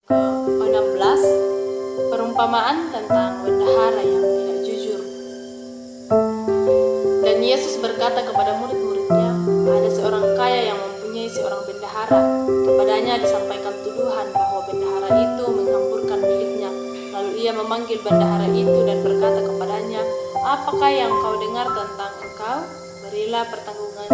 ke-16, perumpamaan tentang bendahara yang tidak jujur. Dan Yesus berkata kepada murid-muridnya, ada seorang kaya yang mempunyai seorang bendahara. Kepadanya disampaikan tuduhan bahwa bendahara itu menghamburkan miliknya. Lalu ia memanggil bendahara itu dan berkata kepadanya, apakah yang kau dengar tentang engkau? Berilah pertanggungan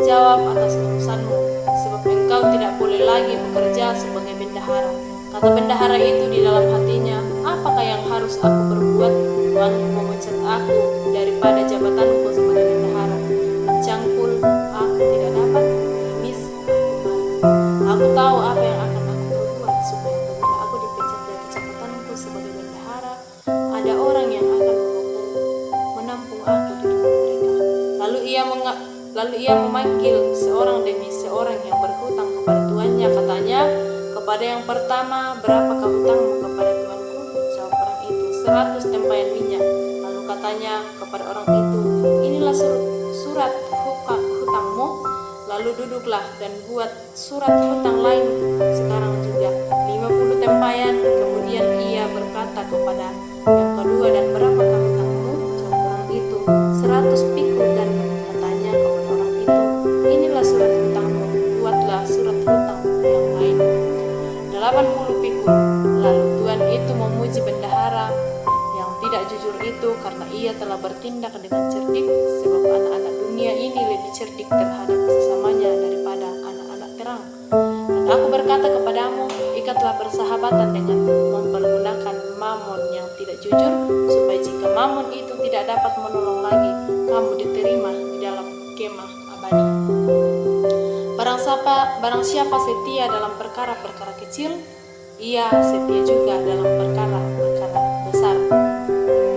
jawab atas urusanmu, sebab engkau tidak boleh lagi bekerja sebagai bendahara. Kata bendahara itu di dalam hatinya, apakah yang harus aku perbuat? Tuanku memecat aku daripada jabatanku sebagai bendahara. Cangkul, aku tidak dapat mengemis aku malu. Aku tahu apa yang akan aku perbuat, supaya apabila aku dipecat dari jabatanku sebagai bendahara, ada orang yang akan menampung aku di rumah mereka. Lalu ia memanggil seorang demi seorang yang berhutang kepada tuannya. Katanya, kepada yang pertama, berapakah hutangmu kepada tuanku? Jawab orang itu, 100 tempayan minyak. Lalu katanya kepada orang itu, inilah surat hutangmu. Lalu duduklah dan buat surat hutang lain sekarang juga, 50 tempayan. Kemudian ia berkata kepada yang kedua, dan berapakah hutangmu? Jawab orang itu, 100 pikul. Dan katanya kepada orang itu, inilah surat hutangmu, buatlah surat hutang yang lain, 80 pikul. Lalu Tuhan itu memuji bendahara yang tidak jujur itu karena ia telah bertindak dengan cerdik, sebab anak-anak dunia ini lebih cerdik terhadap sesamanya daripada anak-anak terang. Dan aku berkata kepadamu, ikatlah persahabatan dengan mempergunakan mamon yang tidak jujur, supaya jika mamon itu tidak dapat menolong lagi, kamu diterima di dalam kemah abadi. Barang siapa setia dalam perkara-perkara kecil, ia setia juga dalam perkara-perkara besar.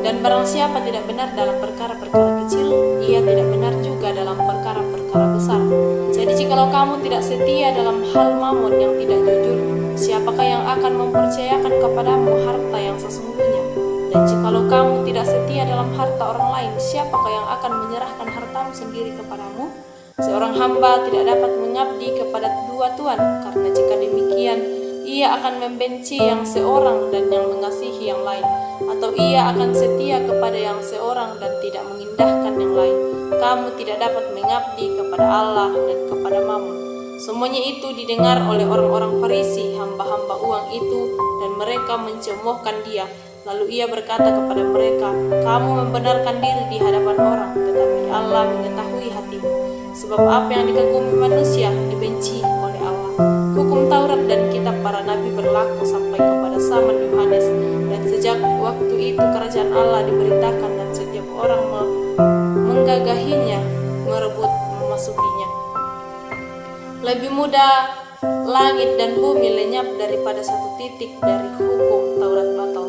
Dan barang siapa tidak benar dalam perkara-perkara kecil, ia tidak benar juga dalam perkara-perkara besar. Jadi jikalau kamu tidak setia dalam hal mamon yang tidak jujur, siapakah yang akan mempercayakan kepadamu harta yang sesungguhnya? Dan jikalau kamu tidak setia dalam harta orang lain, siapakah yang akan menyerahkan hartamu sendiri kepadamu? Seorang hamba tidak dapat mengabdi kepada dua tuan, karena jika demikian, ia akan membenci yang seorang dan yang mengasihi yang lain, atau ia akan setia kepada yang seorang dan tidak mengindahkan yang lain. Kamu tidak dapat mengabdi kepada Allah dan kepada Mammon. Semuanya itu didengar oleh orang-orang Farisi, hamba-hamba uang itu, dan mereka mencemoohkan dia. Lalu ia berkata kepada mereka, kamu membenarkan diri di hadapan orang, tetapi Allah mengetahui hatimu. Sebab apa yang dikagumi manusia dibenci oleh Allah. Hukum Taurat dan kitab para nabi berlaku sampai kepada zaman Yohanes, dan sejak waktu itu kerajaan Allah diberitakan dan setiap orang menggagahinya, merebut memasukinya. Lebih mudah langit dan bumi lenyap daripada satu titik dari hukum Taurat batal.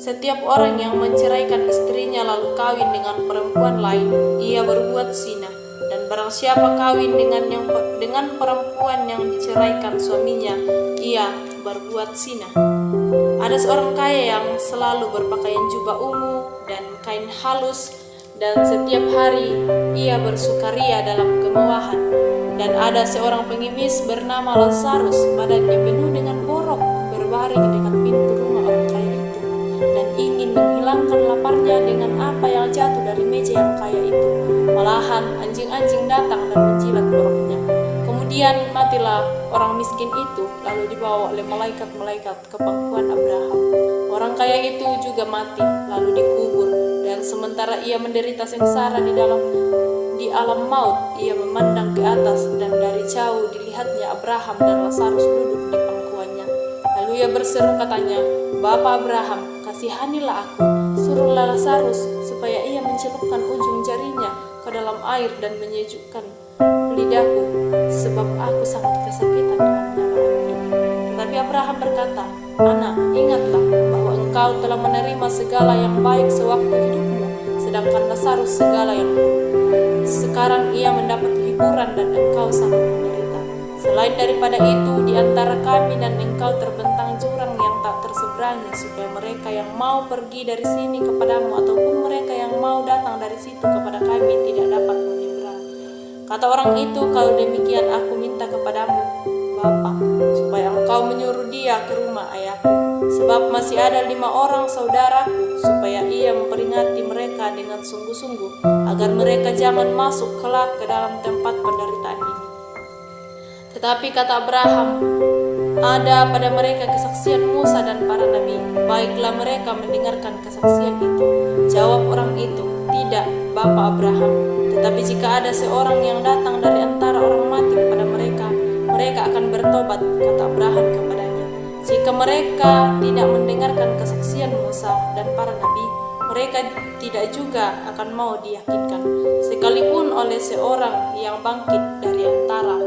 Setiap orang yang menceraikan istrinya lalu kawin dengan perempuan lain, ia berbuat zina. Dan barang siapa kawin dengan perempuan yang diceraikan suaminya, ia berbuat zina. Ada seorang kaya yang selalu berpakaian jubah ungu dan kain halus, dan setiap hari ia bersukaria dalam kemewahan. Dan ada seorang pengemis bernama Lazarus, badannya penuh dengan borok, berbaring dekat pintu rumah orang kaya itu, dan ingin menghilangkan laparnya dengan apa yang jatuh dari meja yang kaya itu. Malahan anjing-anjing datang dan menjilat boroknya. Kemudian matilah orang miskin itu, lalu dibawa oleh malaikat-malaikat ke pangkuan Abraham. Orang kaya itu juga mati, lalu dikubur. Dan sementara ia menderita sengsara di alam maut, ia memandang ke atas, dan dari jauh dilihatnya Abraham dan Lazarus duduk di pangkuannya. Lalu ia berseru katanya, Bapa Abraham, kasihanilah aku, suruhlah Lazarus supaya ia mencelupkan ujung jarinya ke dalam air dan menyejukkan lidahku, sebab aku sangat kesakitan dengan nyala ini. Tetapi Abraham berkata, Anak, ingatlah bahwa engkau telah menerima segala yang baik sewaktu hidupmu, sedangkan Lazarus segala yang buruk. Sekarang ia mendapat hiburan dan engkau sangat menderita. Selain daripada itu, di antara kami dan engkau terbentang jurang yang tak terseberangi, supaya mereka yang mau pergi dari sini kepadamu ataupun mereka yang mau datang dari situ kepada kami tidak dapat menyeberang. Kata orang itu, kalau demikian aku minta kepadamu, Bapa, supaya engkau engkau menyuruh dia ke rumah ayahku, sebab masih ada 5 orang saudaraku, supaya ia memperingati mereka dengan sungguh-sungguh, agar mereka jangan masuk kelak ke dalam tempat penderitaan ini. Tetapi kata Abraham, ada pada mereka kesaksian Musa dan para nabi, baiklah mereka mendengarkan kesaksian itu. Jawab orang itu, tidak, Bapa Abraham, tetapi jika ada seorang yang datang dari antara orang mati kepada mereka, mereka akan bertobat, kata Abraham kepadanya. Jika mereka tidak mendengarkan kesaksian Musa dan para nabi, mereka tidak juga akan mau diyakinkan, sekalipun oleh seorang yang bangkit dari antara